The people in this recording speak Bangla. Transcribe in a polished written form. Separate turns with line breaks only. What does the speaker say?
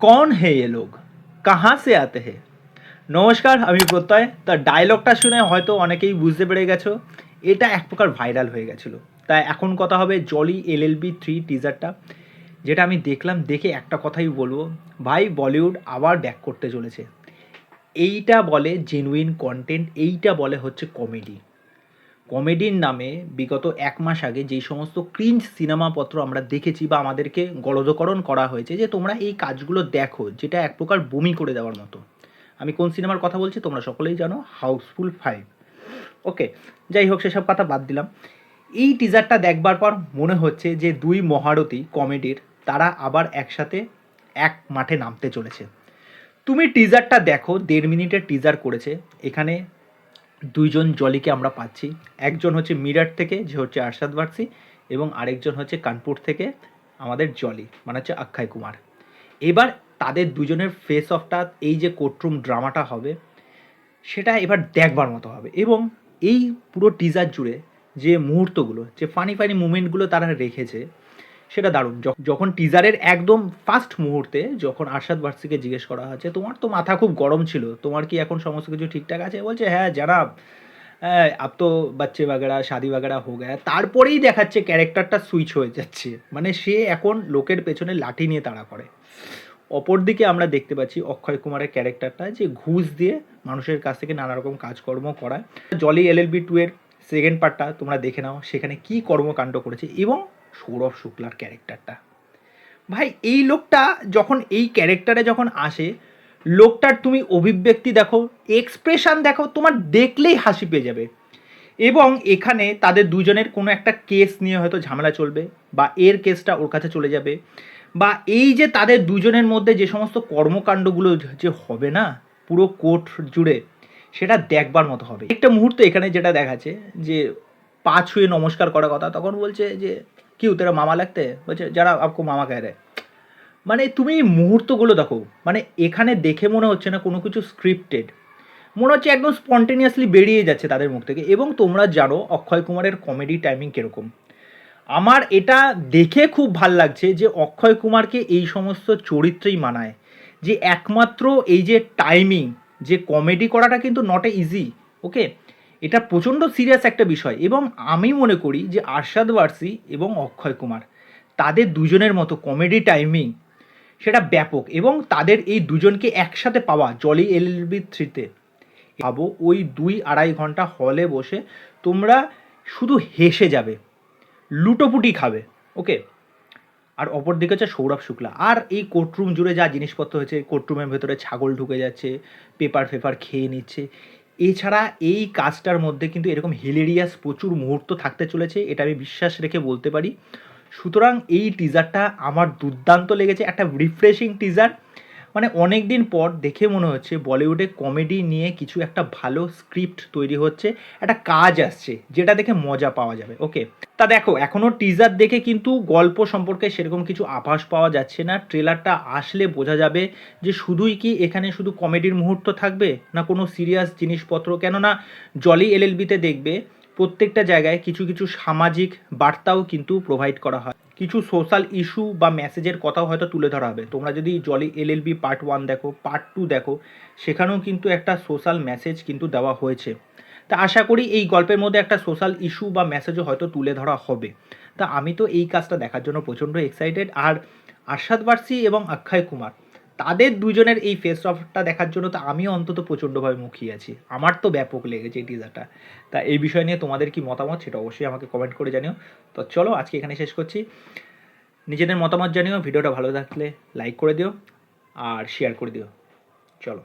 कौन है ये लोग, कहाँ से आते हैं। নমস্কার, আমি প্রত্যয়। তার ডায়লগটা শুনে হয়তো অনেকেই বুঝতে পেরে গেছো এটা এক প্রকার ভাইরাল হয়ে গেছিলো। তাই এখন কথা হবে জলি এলএলবি 3 টিজারটা, যেটা আমি দেখলাম। দেখে একটা কথাই বলবো, ভাই বলিউড আবার ব্যাক করতে চলেছে। এইটা বলে জেনুইন কন্টেন্ট, এইটা বলে হচ্ছে কমেডি। কমেডির নামে বিগত এক মাস আগে যেই সমস্ত ক্রিঞ্জ সিনেমাপত্র আমরা দেখেছি বা আমাদেরকে গলদকরণ করা হয়েছে যে তোমরা এই কাজগুলো দেখো, যেটা এক প্রকার বমি করে দেওয়ার মতো। আমি কোন সিনেমার কথা বলছি তোমরা সকলেই জানো, হাউসফুল 5। ওকে, যাই হোক সেসব কথা বাদ দিলাম। এই টিজারটা দেখবার পর মনে হচ্ছে যে দুই মহারথী কমেডির তারা আবার একসাথে এক মাঠে নামতে চলেছে। তুমি টিজারটা দেখো, 1.5 মিনিটের টিজার করেছে। এখানে দুইজন জলিকে আমরা পাচ্ছি। একজন হচ্ছে মিরাট থেকে, যে হচ্ছে আরশাদ বারসি, এবং আরেকজন হচ্ছে কানপুর থেকে আমাদের জলি, মানে হচ্ছে অক্ষয় কুমার। এবার তাদের দুজনের ফেস অফটা, এই যে কোর্টরুম ড্রামাটা হবে সেটা এবার দেখবার মতো হবে। এবং এই পুরো টিজার জুড়ে যে মুহূর্তগুলো, যে ফানি ফানি মুমেন্টগুলো তারা রেখেছে সেটা দারুণ। যখন টিজারের একদম ফার্স্ট মুহূর্তে যখন আরশাদ বারসিকে জিজ্ঞেস করা হচ্ছে তোমার তো মাথা খুব গরম ছিল, তোমার কি এখন সমস্ত কিছু ঠিকঠাক আছে, বলছে হ্যাঁ জানাব, হ্যাঁ আব তো বাচ্চে বাগেরা শাদি বাগেরা হো গয়া। তারপরেই দেখাচ্ছে ক্যারেক্টারটা সুইচ হয়ে যাচ্ছে, মানে সে এখন লোকের পেছনে লাঠি নিয়ে তাড়া করে। অপরদিকে আমরা দেখতে পাচ্ছি অক্ষয় কুমারের ক্যারেক্টারটা যে ঘুষ দিয়ে মানুষের কাছ থেকে নানা রকম কাজকর্ম করায়। জলি এলএলবি 2 এর সেকেন্ড পার্টটা তোমরা দেখে নাও, সেখানে কি কর্মকাণ্ড করেছে। এবং সৌরভ শুক্লার ক্যারেক্টারটা, ভাই এই লোকটা যখন এই ক্যারেক্টারে যখন আসে, লোকটার তুমি অভিব্যক্তি দেখো, এক্সপ্রেশন দেখো, তোমার দেখলেই হাসি পেয়ে যাবে। এবং এখানে তাদের দুজনের কোনো একটা কেস নিয়ে হয়তো ঝামেলা চলবে, বা এর কেসটা ওর কাছে চলে যাবে, বা এই যে তাদের দুজনের মধ্যে যে সমস্ত কর্মকাণ্ডগুলো যে হবে না পুরো কোর্ট জুড়ে, সেটা দেখবার মতো হবে। একটা মুহূর্ত এখানে যেটা দেখাচ্ছে যে পা ছুঁয়ে নমস্কার করার কথা, তখন বলছে যে কি তেরা মামা লাগতে, বলছে যারা আপকো মামা কে রে। মানে তুমি এই মুহূর্তগুলো দেখো, মানে এখানে দেখে মনে হচ্ছে না কোনো কিছু স্ক্রিপ্টেড, মনে হচ্ছে একদম স্পন্টেনিয়াসলি বেরিয়ে যাচ্ছে তাদের মুখ থেকে। এবং তোমরা জানো অক্ষয় কুমারের কমেডি টাইমিং কীরকম। আমার এটা দেখে খুব ভাল লাগছে যে অক্ষয় কুমারকে এই সমস্ত চরিত্রেই মানায়, যে একমাত্র এই যে টাইমিং, যে কমেডি করাটা কিন্তু নট এ ইজি। ওকে, এটা প্রচণ্ড সিরিয়াস একটা বিষয়। এবং আমি মনে করি যে আরশাদ বারসি এবং অক্ষয় কুমার, তাদের দুজনের মতো কমেডি টাইমিং সেটা ব্যাপক। এবং তাদের এই দুজনকে একসাথে পাওয়া জলি এলএলবি 3-তে, ভাবো ওই 2-2.5 ঘন্টা হলে বসে তোমরা শুধু হেসে যাবে, লুটোপুটি খাবে। ওকে, আর অপর দিকে হচ্ছে সৌরভ শুক্লা। আর এই কোর্টরুম জুড়ে যা জিনিসপত্র হয়েছে, কোর্টরুমের ভেতরে ছাগল ঢুকে যাচ্ছে, পেপার ফেপার খেয়ে নিচ্ছে, এছাড়া এই কাজটার মধ্যে কিন্তু এরকম হিলেরিয়াস প্রচুর মুহূর্ত থাকতে চলেছে, এটা আমি বিশ্বাস রেখে বলতে পারি। সুতরাং এই টিজারটা আমার দুর্দান্ত লেগেছে, একটা রিফ্রেশিং টিজার। মানে অনেক দিন পর দেখে মনে হচ্ছে বলিউডে কমেডি নিয়ে কিছু একটা ভালো স্ক্রিপ্ট তৈরি হচ্ছে, একটা কাজ আসছে যেটা দেখে মজা পাওয়া যাবে। ওকে, তা দেখো এখনও টিজার দেখে কিন্তু গল্প সম্পর্কে সেরকম কিছু আভাস পাওয়া যাচ্ছে না। ট্রেলারটা আসলে বোঝা যাবে যে শুধুই কি এখানে শুধু কমেডির মুহূর্ত থাকবে না কোনো সিরিয়াস জিনিসপত্র। কেননা জলি এলএলবিতে দেখবে প্রত্যেকটা জায়গায় কিছু কিছু সামাজিক বার্তাও কিন্তু প্রোভাইড করা হয়, কিছু সোশ্যাল ইস্যু বা মেসেজের কথাও হয়তো তুলে ধরা হবে। তোমরা যদি জলি এলএলবি পার্ট 1 দেখো, পার্ট 2 দেখো, সেখানেও কিন্তু একটা সোশ্যাল মেসেজ কিন্তু দেওয়া হয়েছে। তা আশা করি এই গল্পের মধ্যে একটা সোশ্যাল ইস্যু বা মেসেজও হয়তো তুলে ধরা হবে। তা আমি তো এই কাজটা দেখার জন্য প্রচণ্ড এক্সাইটেড। আর আরশাদ বারসি এবং অক্ষয় কুমার, তাদের দুজনের এই ফেস অফটা দেখার জন্য তো আমিও অন্তত প্রচণ্ডভাবে মুখিয়ে আছি। আমার তো ব্যাপক লেগেছে এই টিজারটা। তা এই বিষয় নিয়ে তোমাদের কি মতামত সেটা অবশ্যই আমাকে কমেন্ট করে জানিও। তো চলো আজকে এখানে শেষ করছি। নিজেদের মতামত জানিও, ভিডিওটা ভালো থাকলে লাইক করে দিও আর শেয়ার করে দিও। চলো।